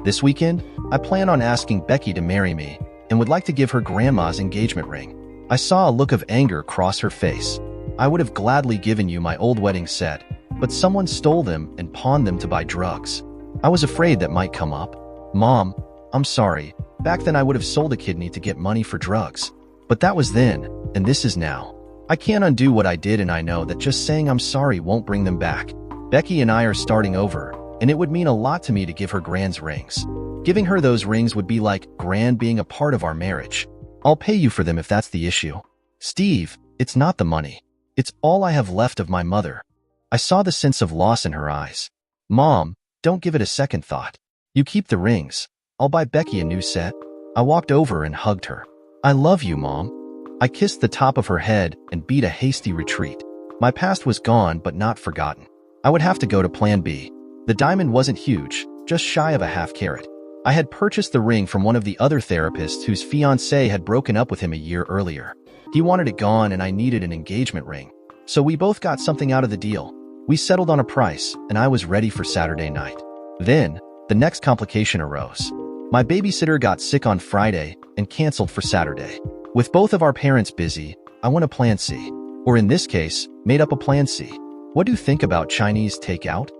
"This weekend, I plan on asking Becky to marry me and would like to give her Grandma's engagement ring." I saw a look of anger cross her face. "I would have gladly given you my old wedding set, but someone stole them and pawned them to buy drugs. I was afraid that might come up." "Mom, I'm sorry. Back then I would have sold a kidney to get money for drugs. But that was then, and this is now. I can't undo what I did, and I know that just saying I'm sorry won't bring them back. Becky and I are starting over, and it would mean a lot to me to give her Gran's rings. Giving her those rings would be like Gran being a part of our marriage. I'll pay you for them if that's the issue." "Steve, it's not the money. It's all I have left of my mother." I saw the sense of loss in her eyes. "Mom, don't give it a second thought. You keep the rings. I'll buy Becky a new set." I walked over and hugged her. "I love you, Mom." I kissed the top of her head and beat a hasty retreat. My past was gone but not forgotten. I would have to go to Plan B. The diamond wasn't huge, just shy of a half carat. I had purchased the ring from one of the other therapists whose fiancée had broken up with him a year earlier. He wanted it gone and I needed an engagement ring. So we both got something out of the deal. We settled on a price, and I was ready for Saturday night. Then, the next complication arose. My babysitter got sick on Friday and canceled for Saturday. With both of our parents busy, I went a Plan C. Or in this case, made up a Plan C. "What do you think about Chinese takeout?"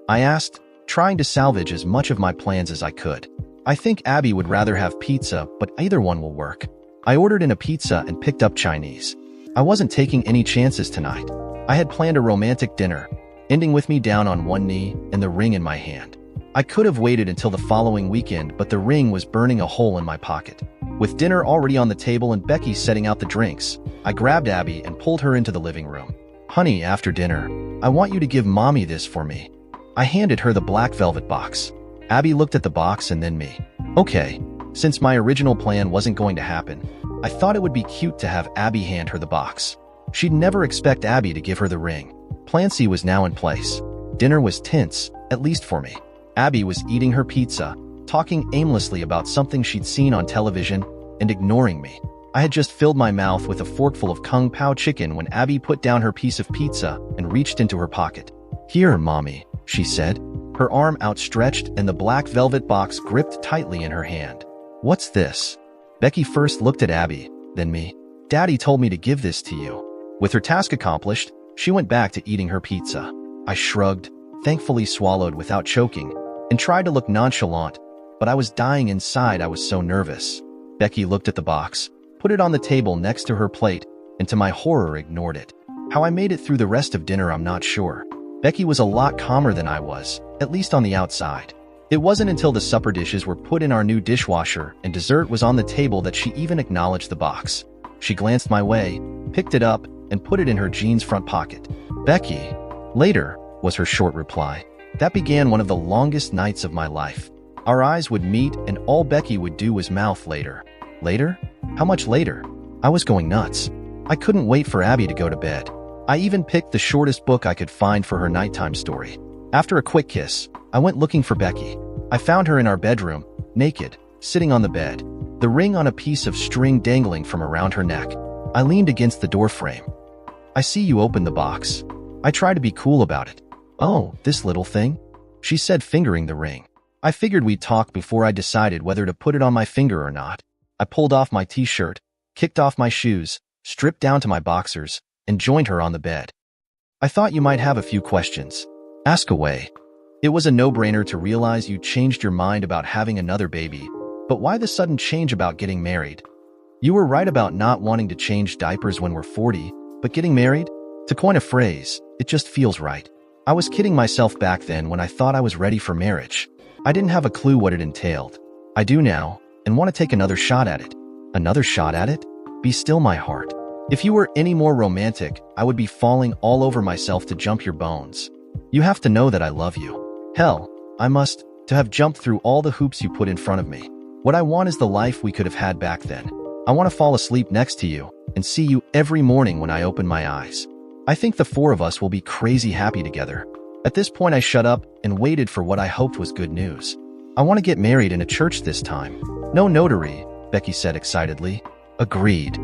I asked, trying to salvage as much of my plans as I could. "I think Abby would rather have pizza, but either one will work." I ordered in a pizza and picked up Chinese. I wasn't taking any chances tonight. I had planned a romantic dinner, ending with me down on one knee and the ring in my hand. I could have waited until the following weekend, but the ring was burning a hole in my pocket. With dinner already on the table and Becky setting out the drinks, I grabbed Abby and pulled her into the living room. "Honey, after dinner, I want you to give Mommy this for me." I handed her the black velvet box. Abby looked at the box and then me. Okay, since my original plan wasn't going to happen, I thought it would be cute to have Abby hand her the box. She'd never expect Abby to give her the ring. Plan C was now in place. Dinner was tense, at least for me. Abby was eating her pizza, talking aimlessly about something she'd seen on television, and ignoring me. I had just filled my mouth with a forkful of Kung Pao chicken when Abby put down her piece of pizza and reached into her pocket. "Here, Mommy," she said, her arm outstretched and the black velvet box gripped tightly in her hand. "What's this?" Becky first looked at Abby, then me. "Daddy told me to give this to you." With her task accomplished, she went back to eating her pizza. I shrugged, thankfully swallowed without choking, and tried to look nonchalant, but I was dying inside. I was so nervous. Becky looked at the box, put it on the table next to her plate, and to my horror ignored it. How I made it through the rest of dinner I'm not sure. Becky was a lot calmer than I was, at least on the outside. It wasn't until the supper dishes were put in our new dishwasher and dessert was on the table that she even acknowledged the box. She glanced my way, picked it up, and put it in her jeans front pocket. "Becky." "Later," was her short reply. That began one of the longest nights of my life. Our eyes would meet, and all Becky would do was mouth later. Later? How much later? I was going nuts. I couldn't wait for Abby to go to bed. I even picked the shortest book I could find for her nighttime story. After a quick kiss, I went looking for Becky. I found her in our bedroom, naked, sitting on the bed, the ring on a piece of string dangling from around her neck. I leaned against the doorframe. "I see you opened the box." I tried to be cool about it. "Oh, this little thing?" she said, fingering the ring. I figured we'd talk before I decided whether to put it on my finger or not. I pulled off my t-shirt, kicked off my shoes, stripped down to my boxers, and joined her on the bed. "I thought you might have a few questions. Ask away." It was a no-brainer to realize you changed your mind about having another baby, but why the sudden change about getting married? You were right about not wanting to change diapers when we're 40, but getting married? To coin a phrase, it just feels right. I was kidding myself back then when I thought I was ready for marriage. I didn't have a clue what it entailed. I do now, and want to take another shot at it. Another shot at it? Be still, my heart. If you were any more romantic, I would be falling all over myself to jump your bones. You have to know that I love you. Hell, I must, to have jumped through all the hoops you put in front of me. What I want is the life we could have had back then. I want to fall asleep next to you and see you every morning when I open my eyes. I think the four of us will be crazy happy together. At this point, I shut up and waited for what I hoped was good news. "I want to get married in a church this time." "No notary," Becky said excitedly. "Agreed.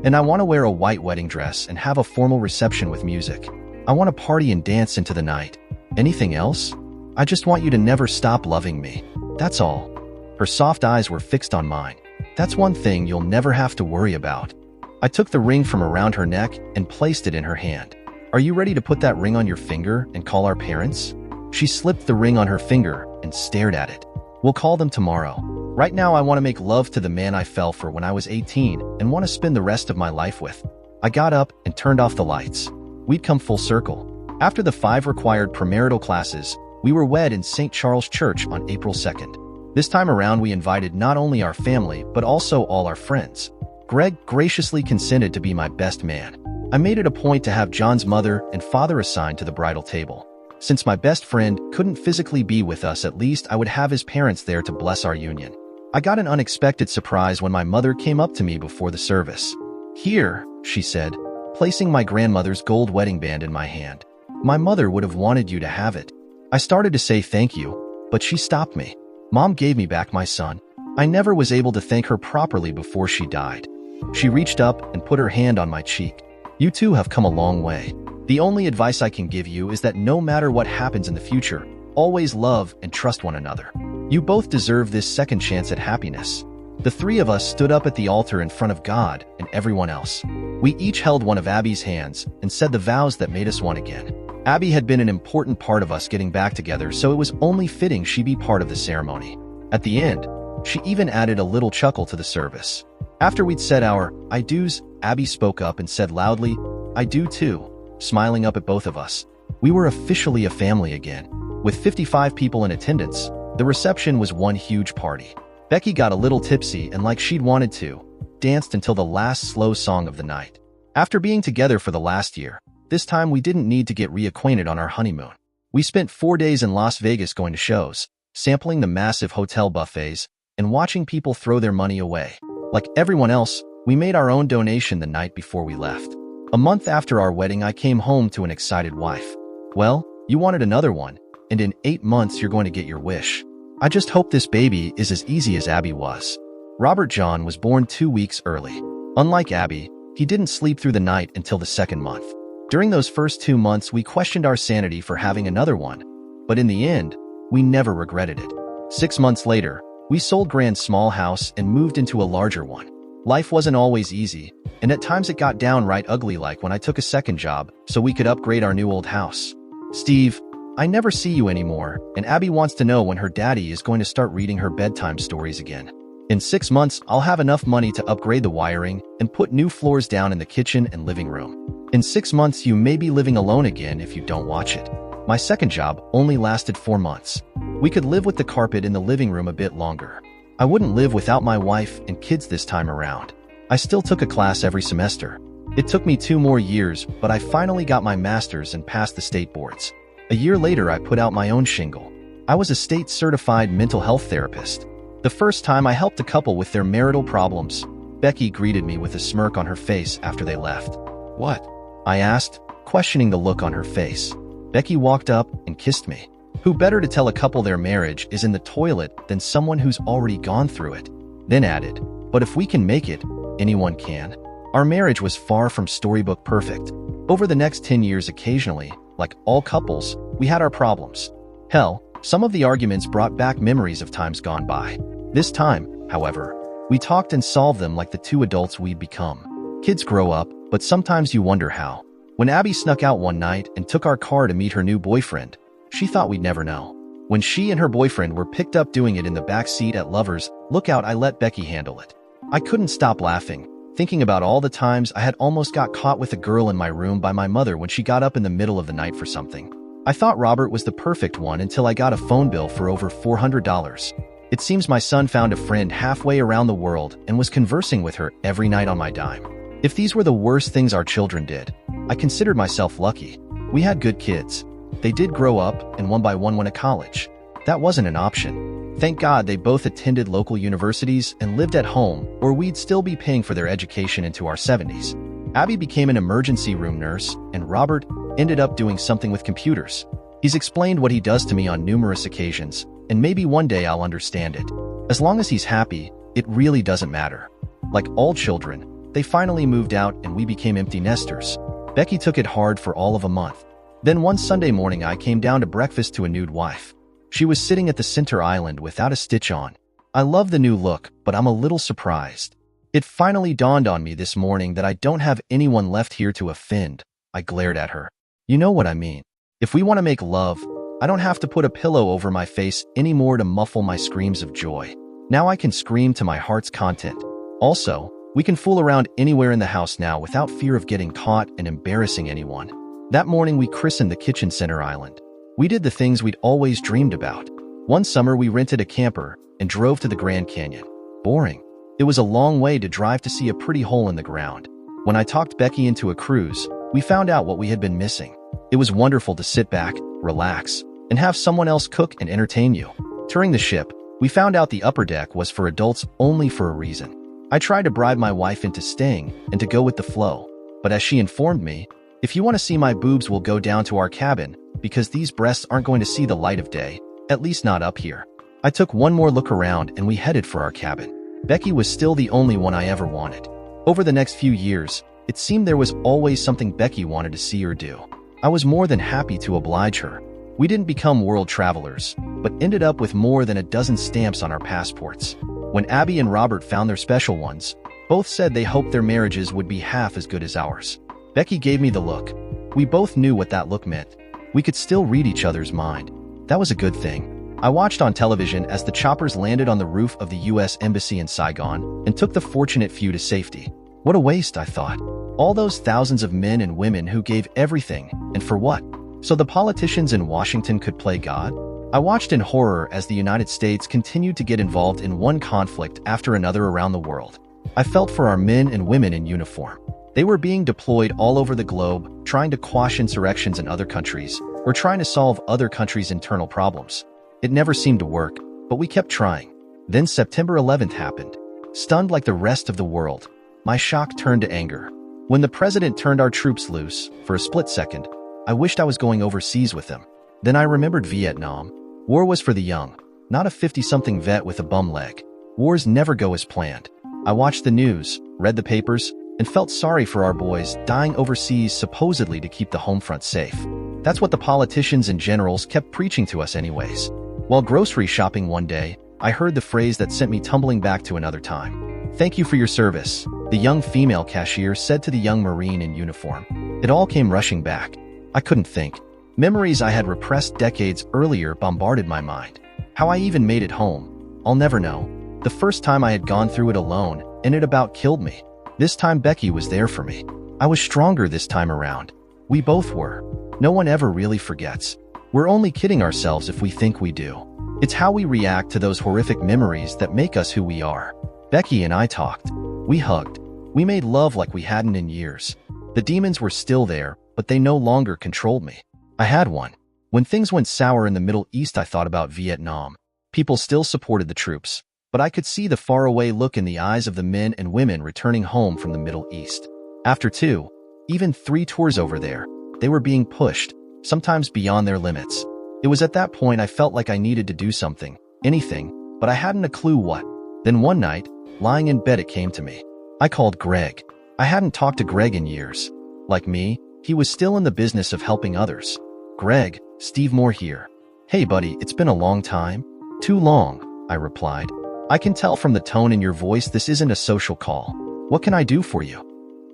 And I want to wear a white wedding dress and have a formal reception with music. I want to party and dance into the night. Anything else? I just want you to never stop loving me. That's all." Her soft eyes were fixed on mine. "That's one thing you'll never have to worry about." I took the ring from around her neck and placed it in her hand. "Are you ready to put that ring on your finger and call our parents?" She slipped the ring on her finger and stared at it. "We'll call them tomorrow. Right now I want to make love to the man I fell for when I was 18 and want to spend the rest of my life with." I got up and turned off the lights. We'd come full circle. After the 5 required premarital classes, we were wed in St. Charles Church on April 2nd. This time around, we invited not only our family, but also all our friends. Greg graciously consented to be my best man. I made it a point to have John's mother and father assigned to the bridal table. Since my best friend couldn't physically be with us, at least I would have his parents there to bless our union. I got an unexpected surprise when my mother came up to me before the service. "Here," she said, placing my grandmother's gold wedding band in my hand. "My mother would have wanted you to have it." I started to say thank you, but she stopped me. "Mom gave me back my son. I never was able to thank her properly before she died." She reached up and put her hand on my cheek. "You two have come a long way. The only advice I can give you is that no matter what happens in the future, always love and trust one another. You both deserve this second chance at happiness." The 3 of us stood up at the altar in front of God and everyone else. We each held one of Abby's hands and said the vows that made us one again. Abby had been an important part of us getting back together, so it was only fitting she be part of the ceremony. At the end, she even added a little chuckle to the service. After we'd said our "I do's," Abby spoke up and said loudly, "I do too," smiling up at both of us. We were officially a family again. With 55 people in attendance, the reception was one huge party. Becky got a little tipsy and, like she'd wanted to, danced until the last slow song of the night. After being together for the last year, this time we didn't need to get reacquainted on our honeymoon. We spent 4 days in Las Vegas going to shows, sampling the massive hotel buffets, and watching people throw their money away. Like everyone else, we made our own donation the night before we left. A month after our wedding, I came home to an excited wife. "Well, you wanted another one, and in 8 months you're going to get your wish. I just hope this baby is as easy as Abby was." Robert John was born 2 weeks early. Unlike Abby, he didn't sleep through the night until the 2nd month. During those first 2 months, we questioned our sanity for having another one, but in the end, we never regretted it. 6 months later, we sold Grand's small house and moved into a larger one. Life wasn't always easy, and at times it got downright ugly, like when I took a second job so we could upgrade our new old house. "Steve, I never see you anymore, and Abby wants to know when her daddy is going to start reading her bedtime stories again. In 6 months, I'll have enough money to upgrade the wiring and put new floors down in the kitchen and living room. In 6 months, you may be living alone again if you don't watch it." My second job only lasted 4 months. We could live with the carpet in the living room a bit longer. I wouldn't live without my wife and kids this time around. I still took a class every semester. It took me 2 more years, but I finally got my master's and passed the state boards. A year later, I put out my own shingle. I was a state-certified mental health therapist. The first time I helped a couple with their marital problems, Becky greeted me with a smirk on her face after they left. "What?" I asked, questioning the look on her face. Becky walked up and kissed me. Who better to tell a couple their marriage is in the toilet than someone who's already gone through it? Then added, "But if we can make it, anyone can." Our marriage was far from storybook perfect. Over the next 10 years, occasionally, like all couples, we had our problems. Hell, some of the arguments brought back memories of times gone by. This time, however, we talked and solved them like the 2 adults we'd become. Kids grow up, but sometimes you wonder how. When Abby snuck out one night and took our car to meet her new boyfriend, she thought we'd never know. When she and her boyfriend were picked up doing it in the back seat at Lovers Lookout, I let Becky handle it. I couldn't stop laughing, thinking about all the times I had almost got caught with a girl in my room by my mother when she got up in the middle of the night for something. I thought Robert was the perfect one until I got a phone bill for over $400. It seems my son found a friend halfway around the world and was conversing with her every night on my dime. If these were the worst things our children did, I considered myself lucky. We had good kids. They did grow up, and one by one went to college. That wasn't an option. Thank God they both attended local universities and lived at home, or we'd still be paying for their education into our 70s. Abby became an emergency room nurse, and Robert ended up doing something with computers. He's explained what he does to me on numerous occasions, and maybe one day I'll understand it. As long as he's happy, it really doesn't matter. Like all children, they finally moved out and we became empty nesters. Becky took it hard for all of a month. Then one Sunday morning I came down to breakfast to a nude wife. She was sitting at the center island without a stitch on. I love the new look, but I'm a little surprised. It finally dawned on me this morning that I don't have anyone left here to offend. I glared at her. You know what I mean. If we want to make love, I don't have to put a pillow over my face anymore to muffle my screams of joy. Now I can scream to my heart's content. Also, we can fool around anywhere in the house now without fear of getting caught and embarrassing anyone. That morning we christened the kitchen center island. We did the things we'd always dreamed about. One summer we rented a camper and drove to the Grand Canyon. Boring. It was a long way to drive to see a pretty hole in the ground. When I talked Becky into a cruise, we found out what we had been missing. It was wonderful to sit back, relax, and have someone else cook and entertain you. Touring the ship, we found out the upper deck was for adults only for a reason. I tried to bribe my wife into staying and to go with the flow, but as she informed me, if you want to see my boobs, we'll go down to our cabin, because these breasts aren't going to see the light of day, at least not up here. I took one more look around and we headed for our cabin. Becky was still the only one I ever wanted. Over the next few years, it seemed there was always something Becky wanted to see or do. I was more than happy to oblige her. We didn't become world travelers, but ended up with more than a dozen stamps on our passports. When Abby and Robert found their special ones, both said they hoped their marriages would be half as good as ours. Becky gave me the look. We both knew what that look meant. We could still read each other's mind. That was a good thing. I watched on television as the choppers landed on the roof of the U.S. Embassy in Saigon and took the fortunate few to safety. What a waste, I thought. All those thousands of men and women who gave everything, and for what? So the politicians in Washington could play God? I watched in horror as the United States continued to get involved in one conflict after another around the world. I felt for our men and women in uniform. They were being deployed all over the globe, trying to quash insurrections in other countries, or trying to solve other countries' internal problems. It never seemed to work, but we kept trying. Then September 11th happened. Stunned like the rest of the world, my shock turned to anger. When the president turned our troops loose, for a split second, I wished I was going overseas with them. Then I remembered Vietnam. War was for the young, not a 50-something vet with a bum leg. Wars never go as planned. I watched the news, read the papers, and felt sorry for our boys dying overseas supposedly to keep the home front safe. That's what the politicians and generals kept preaching to us anyways. While grocery shopping one day, I heard the phrase that sent me tumbling back to another time. "Thank you for your service," the young female cashier said to the young Marine in uniform. It all came rushing back. I couldn't think. Memories I had repressed decades earlier bombarded my mind. How I even made it home, I'll never know. The first time I had gone through it alone, and it about killed me. This time Becky was there for me. I was stronger this time around. We both were. No one ever really forgets. We're only kidding ourselves if we think we do. It's how we react to those horrific memories that make us who we are. Becky and I talked. We hugged. We made love like we hadn't in years. The demons were still there, but they no longer controlled me. I had one. When things went sour in the Middle East, I thought about Vietnam. People still supported the troops, but I could see the faraway look in the eyes of the men and women returning home from the Middle East. After 2, even 3 tours over there, they were being pushed, sometimes beyond their limits. It was at that point I felt like I needed to do something, anything, but I hadn't a clue what. Then one night, lying in bed, it came to me. I called Greg. I hadn't talked to Greg in years. Like me, he was still in the business of helping others. Greg, Steve Moore here. Hey buddy, it's been a long time. Too long, I replied. I can tell from the tone in your voice this isn't a social call. What can I do for you?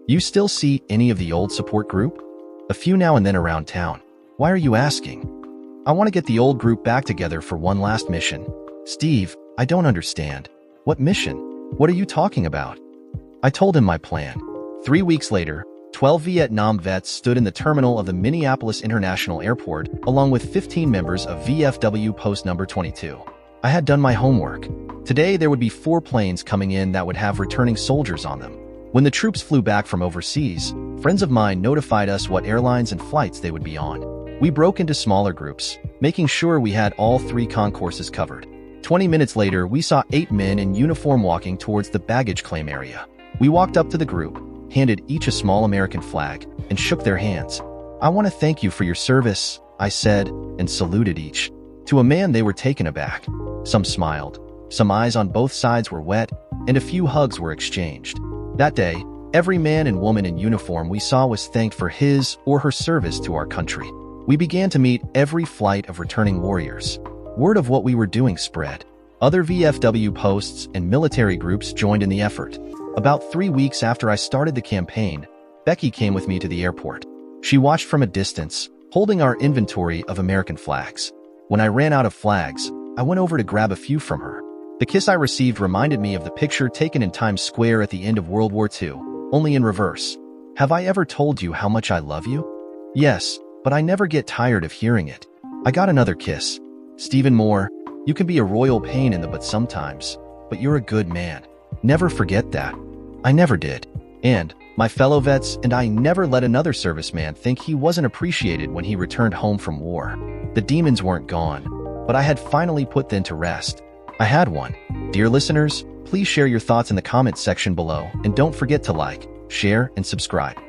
You still see any of the old support group? A few now and then around town. Why are you asking? I want to get the old group back together for one last mission. Steve, I don't understand. What mission? What are you talking about? I told him my plan. 3 weeks later, 12 Vietnam vets stood in the terminal of the Minneapolis International Airport, along with 15 members of VFW Post Number 22. I had done my homework. Today, there would be 4 planes coming in that would have returning soldiers on them. When the troops flew back from overseas, friends of mine notified us what airlines and flights they would be on. We broke into smaller groups, making sure we had all 3 concourses covered. 20 minutes later, we saw 8 men in uniform walking towards the baggage claim area. We walked up to the group, handed each a small American flag, and shook their hands. I want to thank you for your service, I said, and saluted each. To a man, they were taken aback. Some smiled, some eyes on both sides were wet, and a few hugs were exchanged. That day, every man and woman in uniform we saw was thanked for his or her service to our country. We began to meet every flight of returning warriors. Word of what we were doing spread. Other VFW posts and military groups joined in the effort. About 3 weeks after I started the campaign, Becky came with me to the airport. She watched from a distance, holding our inventory of American flags. When I ran out of flags, I went over to grab a few from her. The kiss I received reminded me of the picture taken in Times Square at the end of World War II, only in reverse. Have I ever told you how much I love you? Yes, but I never get tired of hearing it. I got another kiss. Stephen Moore, you can be a royal pain in the butt sometimes, but you're a good man. Never forget that. I never did. And my fellow vets and I never let another serviceman think he wasn't appreciated when he returned home from war. The demons weren't gone, but I had finally put them to rest. I had one. Dear listeners, please share your thoughts in the comments section below and don't forget to like, share, and subscribe.